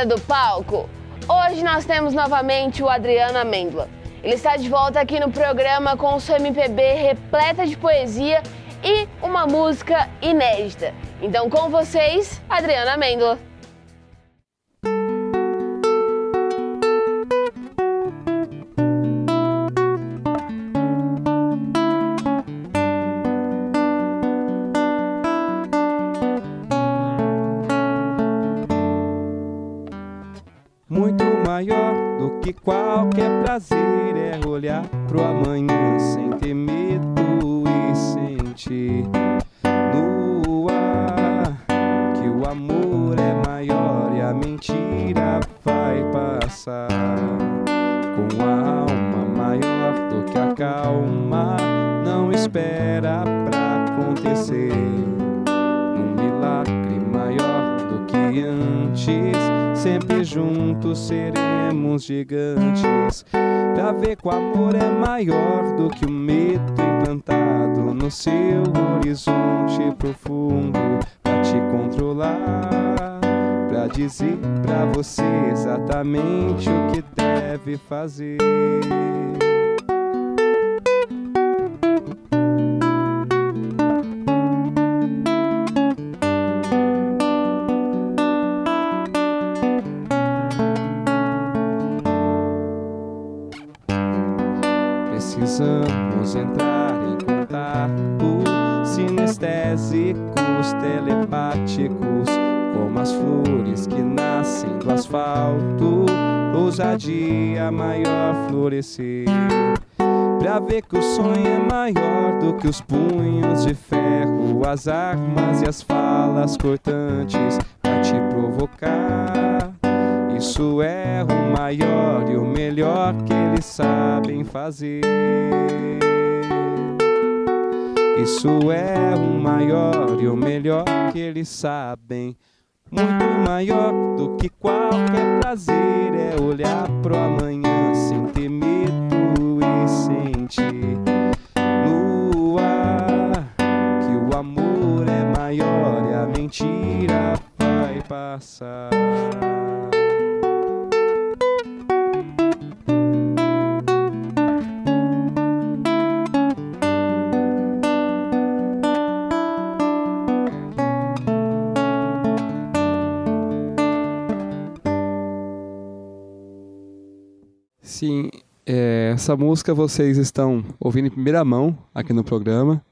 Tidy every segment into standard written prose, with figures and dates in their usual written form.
do palco. Hoje nós temos novamente o Adriano Amêndola. Ele está de volta aqui no programa com sua MPB repleta de poesia e uma música inédita. Então com vocês, Adriano Amêndola. Muito maior do que qualquer prazer é olhar pro amanhã sem ter medo e sentir no ar que o amor é maior e a mentira vai passar. Com a alma maior do que a calma, não espera pra acontecer. Um milagre maior do que antes, sempre juntos seremos gigantes. Pra ver que o amor é maior do que o medo implantado no seu horizonte profundo. Pra te controlar, pra dizer pra você exatamente o que deve fazer. Precisamos entrar em contato, sinestésicos, telepáticos, como as flores que nascem do asfalto, ousadia maior florescer. Pra ver que o sonho é maior do que os punhos de ferro, as armas e as falas cortantes pra te provocar. Isso é o maior e o melhor que eles sabem fazer. Isso é o maior e o melhor que eles sabem. Muito maior do que qualquer prazer é olhar pro amanhã sem ter medo e sentir no ar que o amor é maior e a mentira vai passar. Sim, essa música vocês estão ouvindo em primeira mão aqui no programa.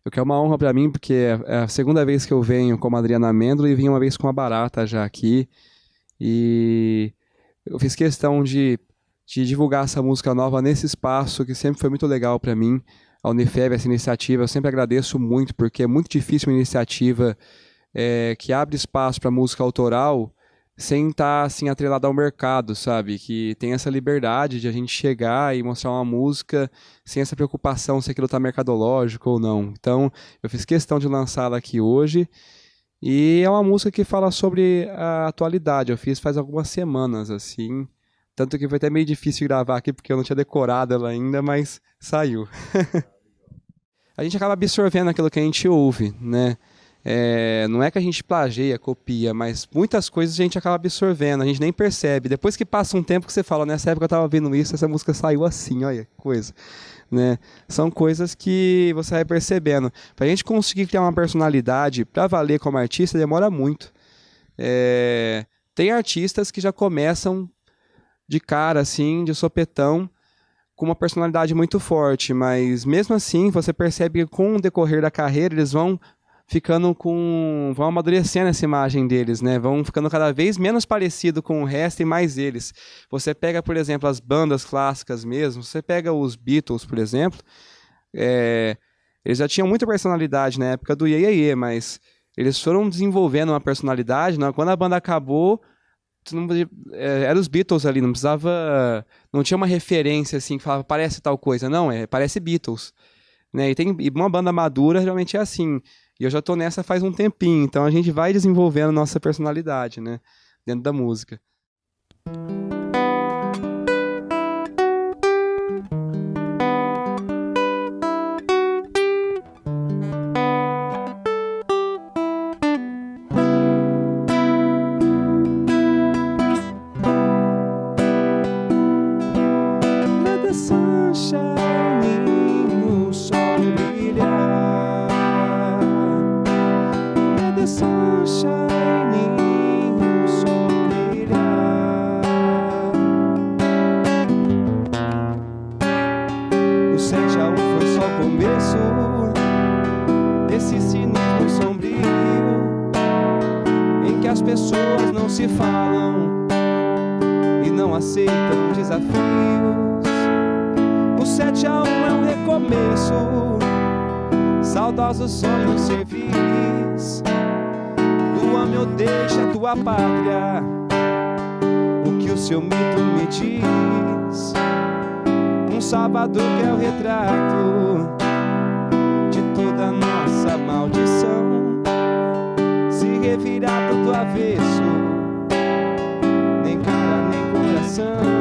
O que é uma honra para mim, porque é a segunda vez que eu venho como Adriano Amêndola e vim uma vez com a Barata já aqui. E eu fiz questão de divulgar essa música nova nesse espaço, que sempre foi muito legal para mim. A Unifeb, essa iniciativa, eu sempre agradeço muito, porque é muito difícil uma iniciativa que abre espaço para música autoral sem estar assim atrelado ao mercado, sabe? Que tem essa liberdade de a gente chegar e mostrar uma música sem essa preocupação se aquilo está mercadológico ou não. Então, eu fiz questão de lançá-la aqui hoje. E é uma música que fala sobre a atualidade. Eu fiz faz algumas semanas, assim. Tanto que foi até meio difícil gravar aqui, porque eu não tinha decorado ela ainda, mas saiu. A gente acaba absorvendo aquilo que a gente ouve, né? Não é que a gente plageia, copia, mas muitas coisas a gente acaba absorvendo, a gente nem percebe. Depois que passa um tempo que você fala, nessa época eu estava ouvindo isso, essa música saiu assim, olha que coisa. Né? São coisas que você vai percebendo. Para a gente conseguir criar uma personalidade para valer como artista, demora muito. Tem artistas que já começam de cara, assim, de sopetão, com uma personalidade muito forte, mas mesmo assim você percebe que com o decorrer da carreira eles vão amadurecendo essa imagem deles, né? Vão ficando cada vez menos parecido com o resto e mais eles. Você pega, por exemplo, as bandas clássicas mesmo, você pega os Beatles, por exemplo, eles já tinham muita personalidade na época do Iê, Iê, Iê, mas eles foram desenvolvendo uma personalidade, né? Quando a banda acabou, era os Beatles ali, não tinha uma referência assim que falava, parece tal coisa, não, parece Beatles, né? E uma banda madura realmente é assim. E eu já tô nessa faz um tempinho, então a gente vai desenvolvendo nossa personalidade, né, dentro da música. desafios. O 7-1 é um recomeço, saudosos sonhos servis. Lua, meu deixa a tua pátria, o que o seu mito me diz. Um Salvador que é o retrato de toda a nossa maldição. Se revirar do avesso, nem cara nem coração.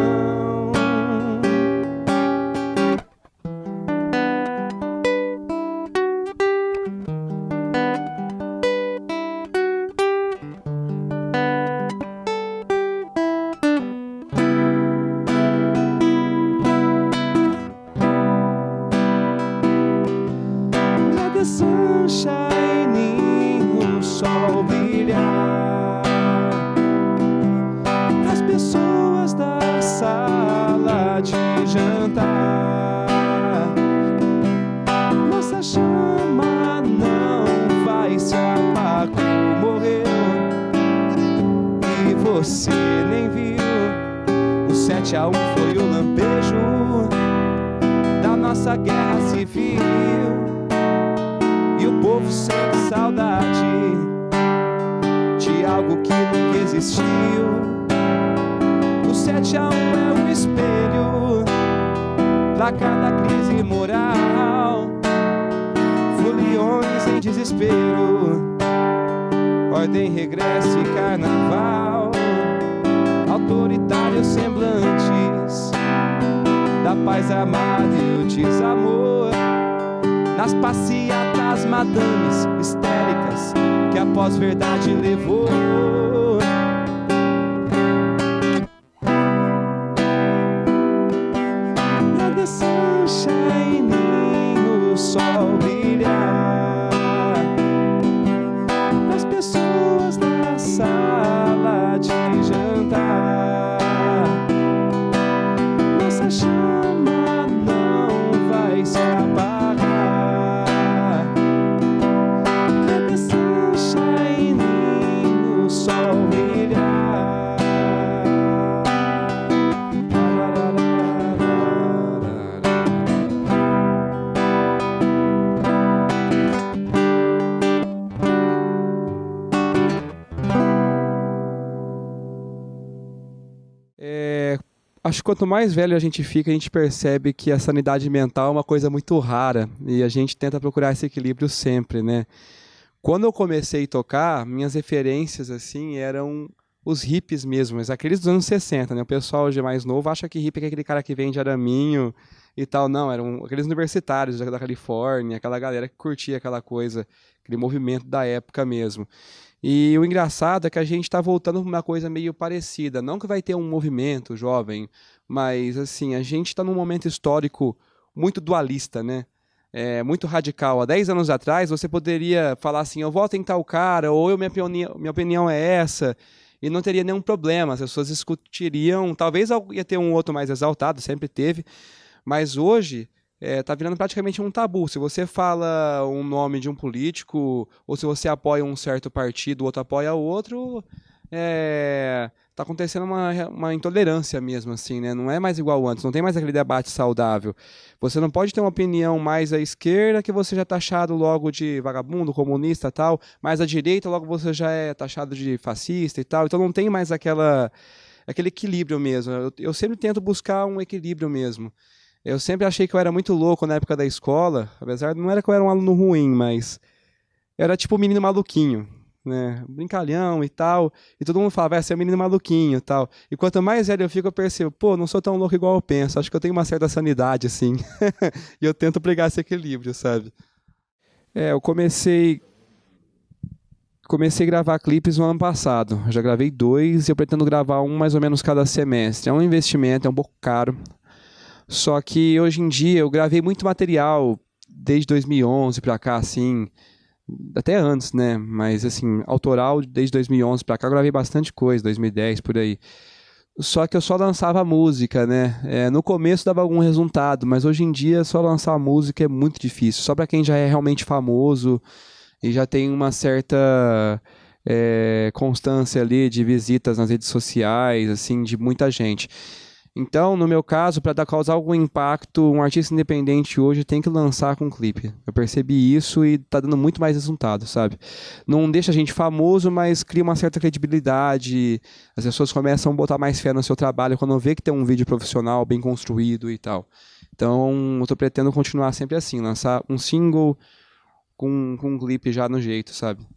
The sun shining, o sol brilhar, as pessoas da sala de jantar. Nossa chama não vai se apagar, morreu e você nem viu. O 7-1 foi o lampejo da nossa guerra civil. E o povo sente saudade de algo que nunca existiu. O 7-1 é um espelho pra cada crise moral. Foliões em desespero, ordem, regresso e carnaval. Autoritários semblantes da paz amada e o desamor. Nas passeatas madames histéricas que a pós-verdade levou. Let the sun shining, o sol brilhar, as pessoas da sala de jantar. Nossa chama não vai se apagar. Acho que quanto mais velho a gente fica, a gente percebe que a sanidade mental é uma coisa muito rara e a gente tenta procurar esse equilíbrio sempre, né? Quando eu comecei a tocar, minhas referências assim eram os hippies mesmo, mas aqueles dos anos 60, né? O pessoal hoje mais novo acha que hippie é aquele cara que vende araminho e tal. Não, eram aqueles universitários da Califórnia, aquela galera que curtia aquela coisa, aquele movimento da época mesmo. E o engraçado é que a gente está voltando para uma coisa meio parecida. Não que vai ter um movimento jovem, mas assim, a gente está num momento histórico muito dualista, né? Muito radical. Há 10 anos atrás, você poderia falar assim, eu voto em tal cara, ou minha opinião é essa, e não teria nenhum problema. As pessoas discutiriam, talvez ia ter um outro mais exaltado, sempre teve, mas hoje tá virando praticamente um tabu. Se você fala um nome de um político, ou se você apoia um certo partido, o outro apoia o outro, tá acontecendo uma intolerância mesmo, assim, né? Não é mais igual antes, não tem mais aquele debate saudável. Você não pode ter uma opinião mais à esquerda que você já é taxado logo de vagabundo, comunista e tal, mais à direita logo você já é taxado de fascista e tal, então não tem mais aquele equilíbrio mesmo. Eu sempre tento buscar um equilíbrio mesmo. Eu sempre achei que eu era muito louco na época da escola, apesar de não era que eu era um aluno ruim, mas eu era tipo um menino maluquinho, né? Brincalhão e tal, e todo mundo falava, você é um menino maluquinho e tal. E quanto mais velho eu fico, eu percebo, pô, não sou tão louco igual eu penso, acho que eu tenho uma certa sanidade, assim, e eu tento pregar esse equilíbrio, sabe? Eu comecei a gravar clipes no ano passado, eu já gravei 2 e eu pretendo gravar um mais ou menos cada semestre. É um investimento, é um pouco caro. Só que hoje em dia eu gravei muito material desde 2011 pra cá, assim, até antes, né? Mas assim, autoral desde 2011 pra cá eu gravei bastante coisa, 2010 por aí. Só que eu só lançava música, né? No começo dava algum resultado, mas hoje em dia só lançar música é muito difícil. Só pra quem já é realmente famoso e já tem uma certa constância ali de visitas nas redes sociais, assim, de muita gente. Então, no meu caso, para causar algum impacto, um artista independente hoje tem que lançar com clipe. Eu percebi isso e tá dando muito mais resultado, sabe? Não deixa a gente famoso, mas cria uma certa credibilidade. As pessoas começam a botar mais fé no seu trabalho quando vê que tem um vídeo profissional bem construído e tal. Então, eu pretendo continuar sempre assim, lançar um single com um clipe já no jeito, sabe?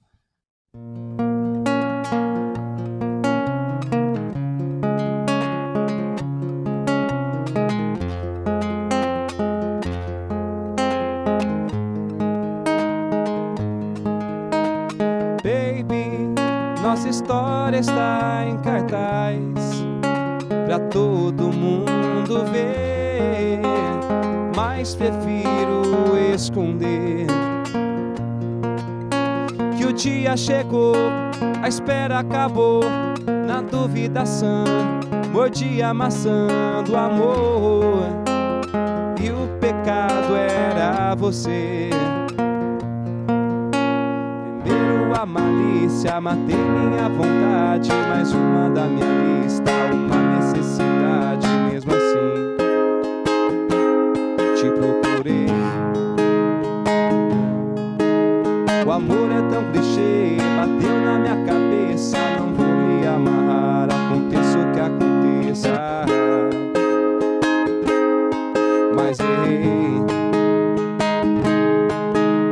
Nossa história está em cartaz pra todo mundo ver, mas prefiro esconder que o dia chegou, a espera acabou, na duvidação, mordi a maçã do amor e o pecado era você. A malícia, matei minha vontade, mais uma da minha lista, uma necessidade, mesmo assim te procurei. O amor é tão clichê, bateu na minha cabeça, não vou me amarrar, aconteça o que aconteça, mas errei.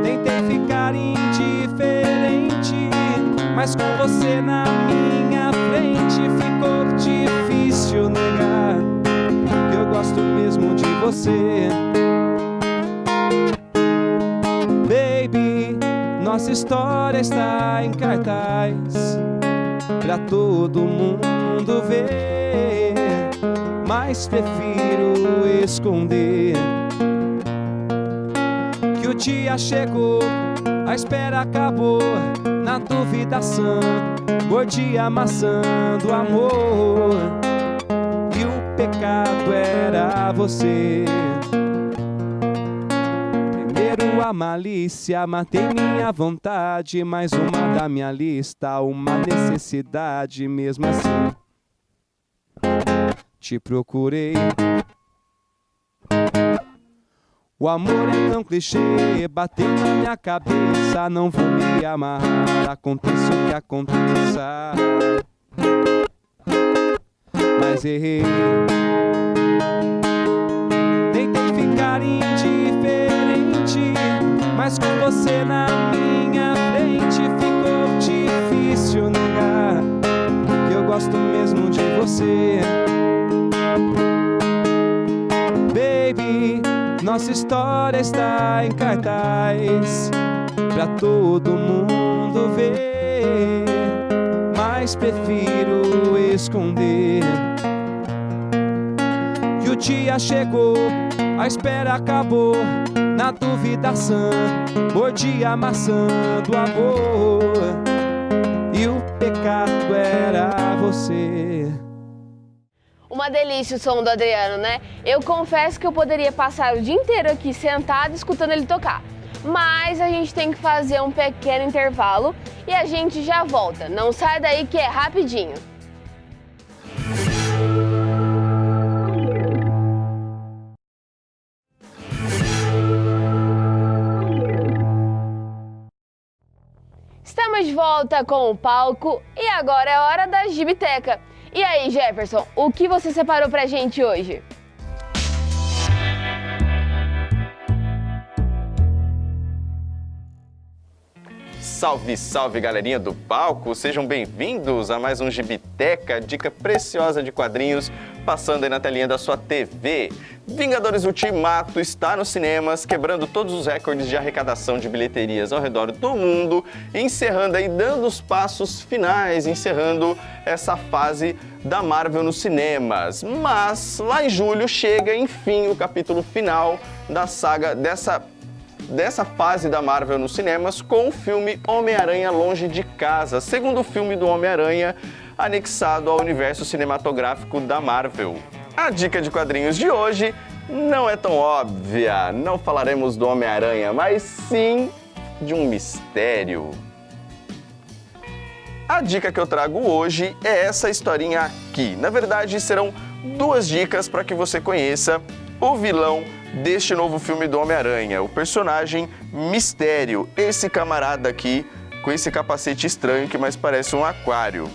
Tentei ficar indiferente, mas com você na minha frente ficou difícil negar que eu gosto mesmo de você. Baby, nossa história está em cartaz pra todo mundo ver, mas prefiro esconder que o dia chegou, a espera acabou, na duvidação, mordi a maçã do amor e o pecado era você. Primeiro a malícia, matei minha vontade, mais uma da minha lista, uma necessidade, mesmo assim te procurei. O amor é tão clichê, bateu na minha cabeça, não vou me amarrar, aconteça o que aconteça, mas errei. Tentei ficar indiferente, mas com você na minha frente ficou difícil negar que eu gosto mesmo de você. Baby, nossa história está em cartaz pra todo mundo ver, mas prefiro esconder que o dia chegou, a espera acabou, na duvidação, mordi a maçã do amor e o pecado era você. Uma delícia o som do Adriano, né? Eu confesso que eu poderia passar o dia inteiro aqui sentado escutando ele tocar. Mas a gente tem que fazer um pequeno intervalo e a gente já volta. Não sai daí que é rapidinho. Estamos de volta com o palco e agora é hora da Gibiteca. E aí, Jefferson, o que você separou pra gente hoje? Salve, salve, galerinha do palco! Sejam bem-vindos a mais um Gibiteca, dica preciosa de quadrinhos, passando aí na telinha da sua TV. Vingadores Ultimato está nos cinemas, quebrando todos os recordes de arrecadação de bilheterias ao redor do mundo, encerrando aí, dando os passos finais, encerrando essa fase da Marvel nos cinemas. Mas lá em julho chega, enfim, o capítulo final da saga dessa fase da Marvel nos cinemas com o filme Homem-Aranha Longe de Casa, segundo filme do Homem-Aranha anexado ao universo cinematográfico da Marvel. A dica de quadrinhos de hoje não é tão óbvia, não falaremos do Homem-Aranha, mas sim de um mistério. A dica que eu trago hoje é essa historinha aqui. Na verdade, serão 2 dicas para que você conheça o vilão deste novo filme do Homem-Aranha, o personagem Mistério, esse camarada aqui com esse capacete estranho que mais parece um aquário.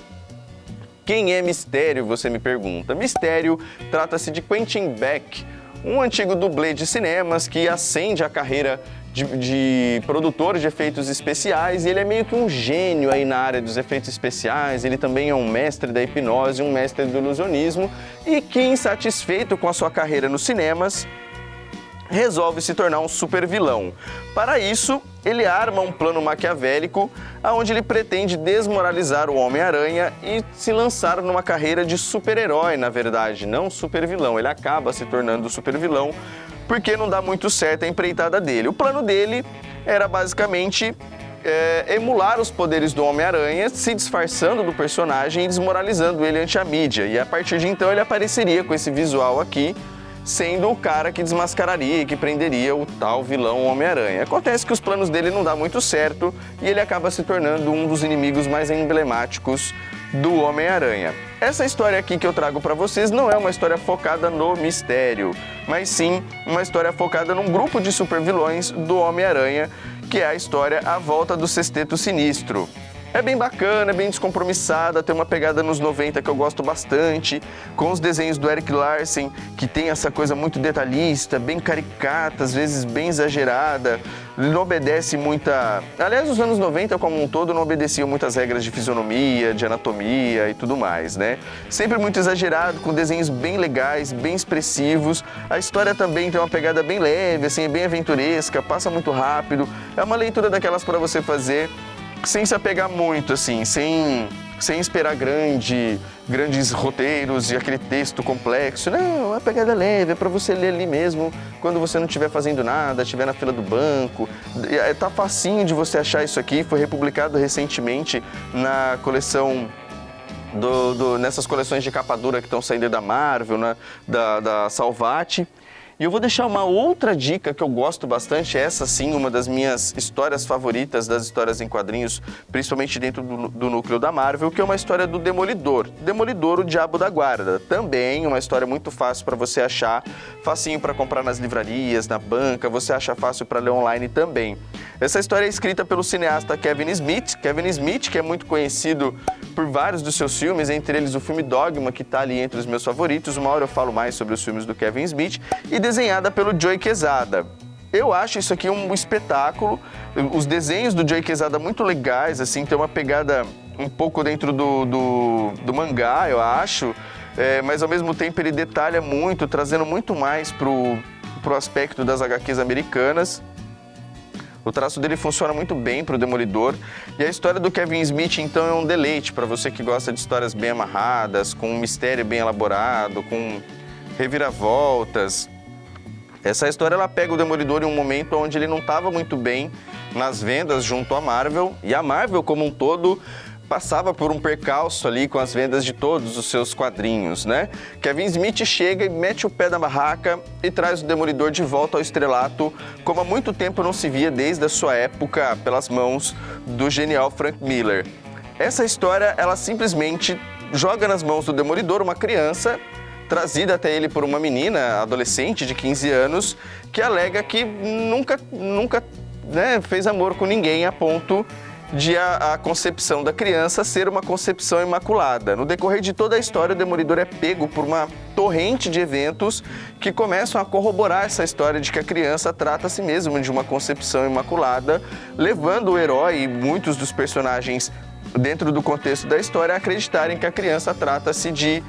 Quem é Mistério, você me pergunta? Mistério trata-se de Quentin Beck, um antigo dublê de cinemas que ascende a carreira de produtor de efeitos especiais, e ele é meio que um gênio aí na área dos efeitos especiais. Ele também é um mestre da hipnose, um mestre do ilusionismo, e que, insatisfeito com a sua carreira nos cinemas, resolve se tornar um super vilão. Para isso, ele arma um plano maquiavélico onde ele pretende desmoralizar o Homem-Aranha e se lançar numa carreira de super-herói, na verdade, não super vilão. Ele acaba se tornando super vilão porque não dá muito certo a empreitada dele. O plano dele era basicamente emular os poderes do Homem-Aranha, se disfarçando do personagem e desmoralizando ele ante a mídia. E a partir de então ele apareceria com esse visual aqui, sendo o cara que desmascararia e que prenderia o tal vilão Homem-Aranha. Acontece que os planos dele não dão muito certo e ele acaba se tornando um dos inimigos mais emblemáticos do Homem-Aranha. Essa história aqui que eu trago para vocês não é uma história focada no mistério, mas sim uma história focada num grupo de supervilões do Homem-Aranha, que é a história A Volta do Sexteto Sinistro. É bem bacana, é bem descompromissada, tem uma pegada nos 90 que eu gosto bastante, com os desenhos do Erik Larsen, que tem essa coisa muito detalhista, bem caricata, às vezes bem exagerada, não obedece muita... Aliás, os anos 90 como um todo não obedeciam muitas regras de fisionomia, de anatomia e tudo mais, né? Sempre muito exagerado, com desenhos bem legais, bem expressivos. A história também tem uma pegada bem leve, assim, bem aventuresca, passa muito rápido. É uma leitura daquelas para você fazer sem se apegar muito, assim, sem esperar grandes roteiros e aquele texto complexo. Não, é uma pegada leve, é para você ler ali mesmo, quando você não estiver fazendo nada, estiver na fila do banco. Tá facinho de você achar isso aqui, foi republicado recentemente na coleção... nessas coleções de capa dura que estão saindo da Marvel, né, da Salvat. E eu vou deixar uma outra dica que eu gosto bastante, essa sim, uma das minhas histórias favoritas das histórias em quadrinhos, principalmente dentro do núcleo da Marvel, que é uma história do Demolidor. Demolidor, o Diabo da Guarda. Também uma história muito fácil para você achar, facinho para comprar nas livrarias, na banca, você acha fácil para ler online também. Essa história é escrita pelo cineasta Kevin Smith. Kevin Smith, que é muito conhecido por vários dos seus filmes, entre eles o filme Dogma, que está ali entre os meus favoritos. Uma hora eu falo mais sobre os filmes do Kevin Smith. E desenhada pelo Joe Quesada. Eu acho isso aqui um espetáculo. Os desenhos do Joe Quesada muito legais, assim, tem uma pegada um pouco dentro do mangá, eu acho. Mas ao mesmo tempo ele detalha muito, trazendo muito mais pro aspecto das HQs americanas. O traço dele funciona muito bem para o Demolidor. E a história do Kevin Smith, então, é um deleite para você que gosta de histórias bem amarradas, com um mistério bem elaborado, com reviravoltas. Essa história ela pega o Demolidor em um momento onde ele não estava muito bem nas vendas junto à Marvel. E a Marvel, como um todo, passava por um percalço ali com as vendas de todos os seus quadrinhos, né? Kevin Smith chega e mete o pé na barraca e traz o Demolidor de volta ao estrelato, como há muito tempo não se via desde a sua época pelas mãos do genial Frank Miller. Essa história, ela simplesmente joga nas mãos do Demolidor uma criança trazida até ele por uma menina, adolescente de 15 anos, que alega que nunca fez amor com ninguém a ponto de a concepção da criança ser uma concepção imaculada. No decorrer de toda a história, o Demolidor é pego por uma torrente de eventos que começam a corroborar essa história de que a criança trata a si mesma de uma concepção imaculada, levando o herói e muitos dos personagens dentro do contexto da história a acreditarem que a criança trata-se de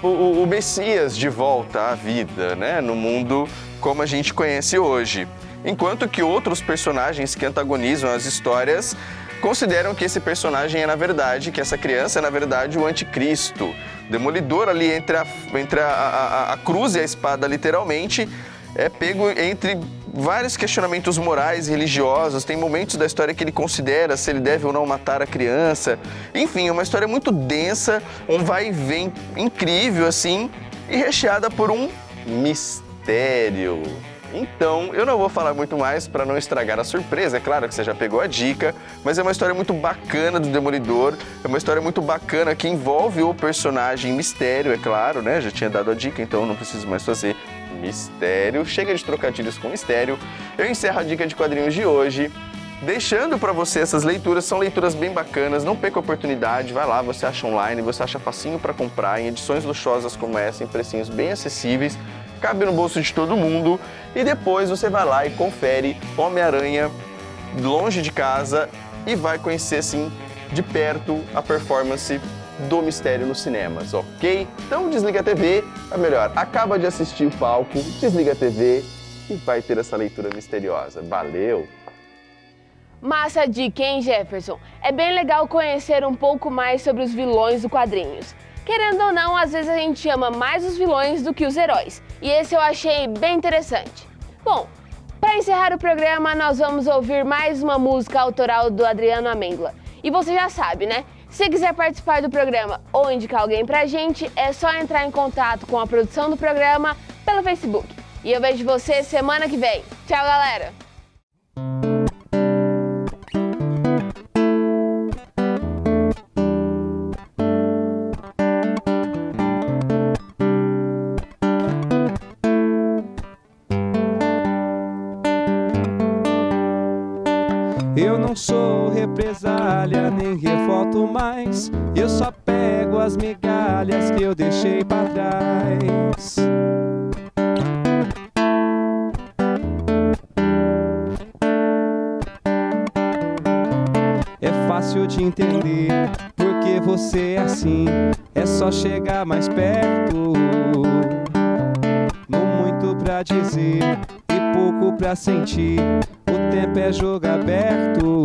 o Messias de volta à vida, né, no mundo como a gente conhece hoje. Enquanto que outros personagens que antagonizam as histórias consideram que esse personagem é, na verdade, que essa criança é, na verdade, o anticristo. Demolidor ali entre a cruz e a espada, literalmente, é pego entre vários questionamentos morais e religiosos. Tem momentos da história que ele considera se ele deve ou não matar a criança. Enfim, é uma história muito densa, um vai e vem incrível, assim, e recheada por um mistério. Então, eu não vou falar muito mais para não estragar a surpresa. É claro que você já pegou a dica, mas é uma história muito bacana do Demolidor. É uma história muito bacana que envolve o personagem Mistério, é claro, né? Já tinha dado a dica, então não preciso mais fazer mistério. Chega de trocadilhos com mistério. Eu encerro a dica de quadrinhos de hoje, deixando para você essas leituras. São leituras bem bacanas, não perca a oportunidade. Vai lá, você acha online, você acha facinho para comprar, em edições luxuosas como essa, em precinhos bem acessíveis. Cabe no bolso de todo mundo e depois você vai lá e confere Homem-Aranha longe de casa e vai conhecer assim de perto a performance do Mistério nos cinemas, ok? Então desliga a TV, ou melhor, acaba de assistir o palco, desliga a TV e vai ter essa leitura misteriosa. Valeu! Massa dica, hein, Jefferson? É bem legal conhecer um pouco mais sobre os vilões do quadrinhos. Querendo ou não, às vezes a gente ama mais os vilões do que os heróis. E esse eu achei bem interessante. Bom, para encerrar o programa, nós vamos ouvir mais uma música autoral do Adriano Amêndola. E você já sabe, né? Se quiser participar do programa ou indicar alguém pra gente, é só entrar em contato com a produção do programa pelo Facebook. E eu vejo você semana que vem. Tchau, galera! Eu não sou represália, nem revolto mais. Eu só pego as migalhas que eu deixei pra trás. É fácil de entender porque você é assim. É só chegar mais perto. Não muito pra dizer e pouco pra sentir. O tempo é jogo aberto.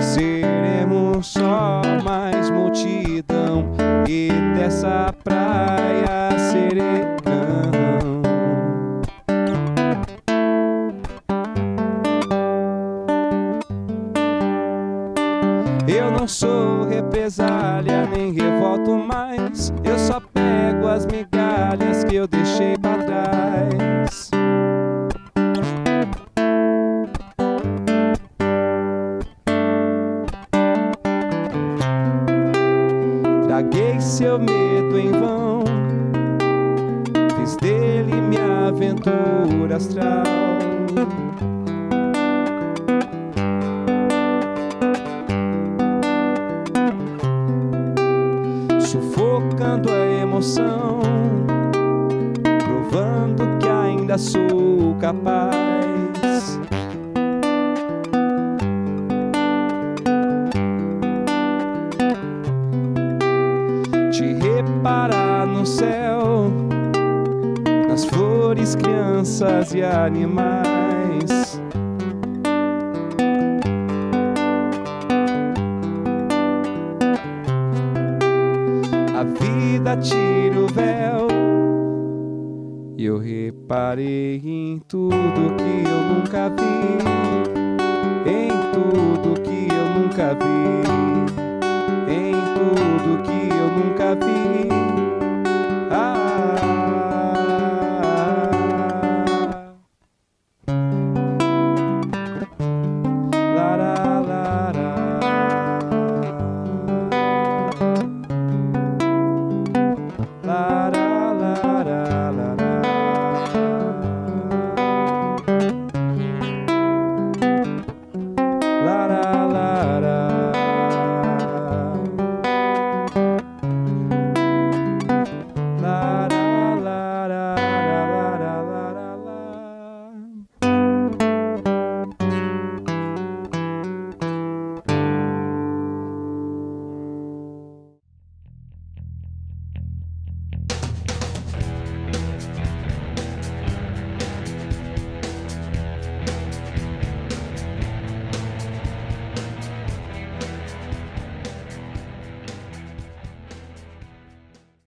Seremos só mais multidão e dessa praia seregão. Eu não sou represália, nem revolto mais. Eu só pego as migalhas que eu deixei pra trás. Traguei seu medo em vão, fiz dele minha aventura astral. Sufocando a emoção, provando que ainda sou capaz. De reparar no céu, nas flores, crianças e animais. A vida tira o véu e eu reparei em tudo que eu nunca vi, em tudo que eu nunca vi, em tudo que eu nunca vi. Lara, lara. La la la la la.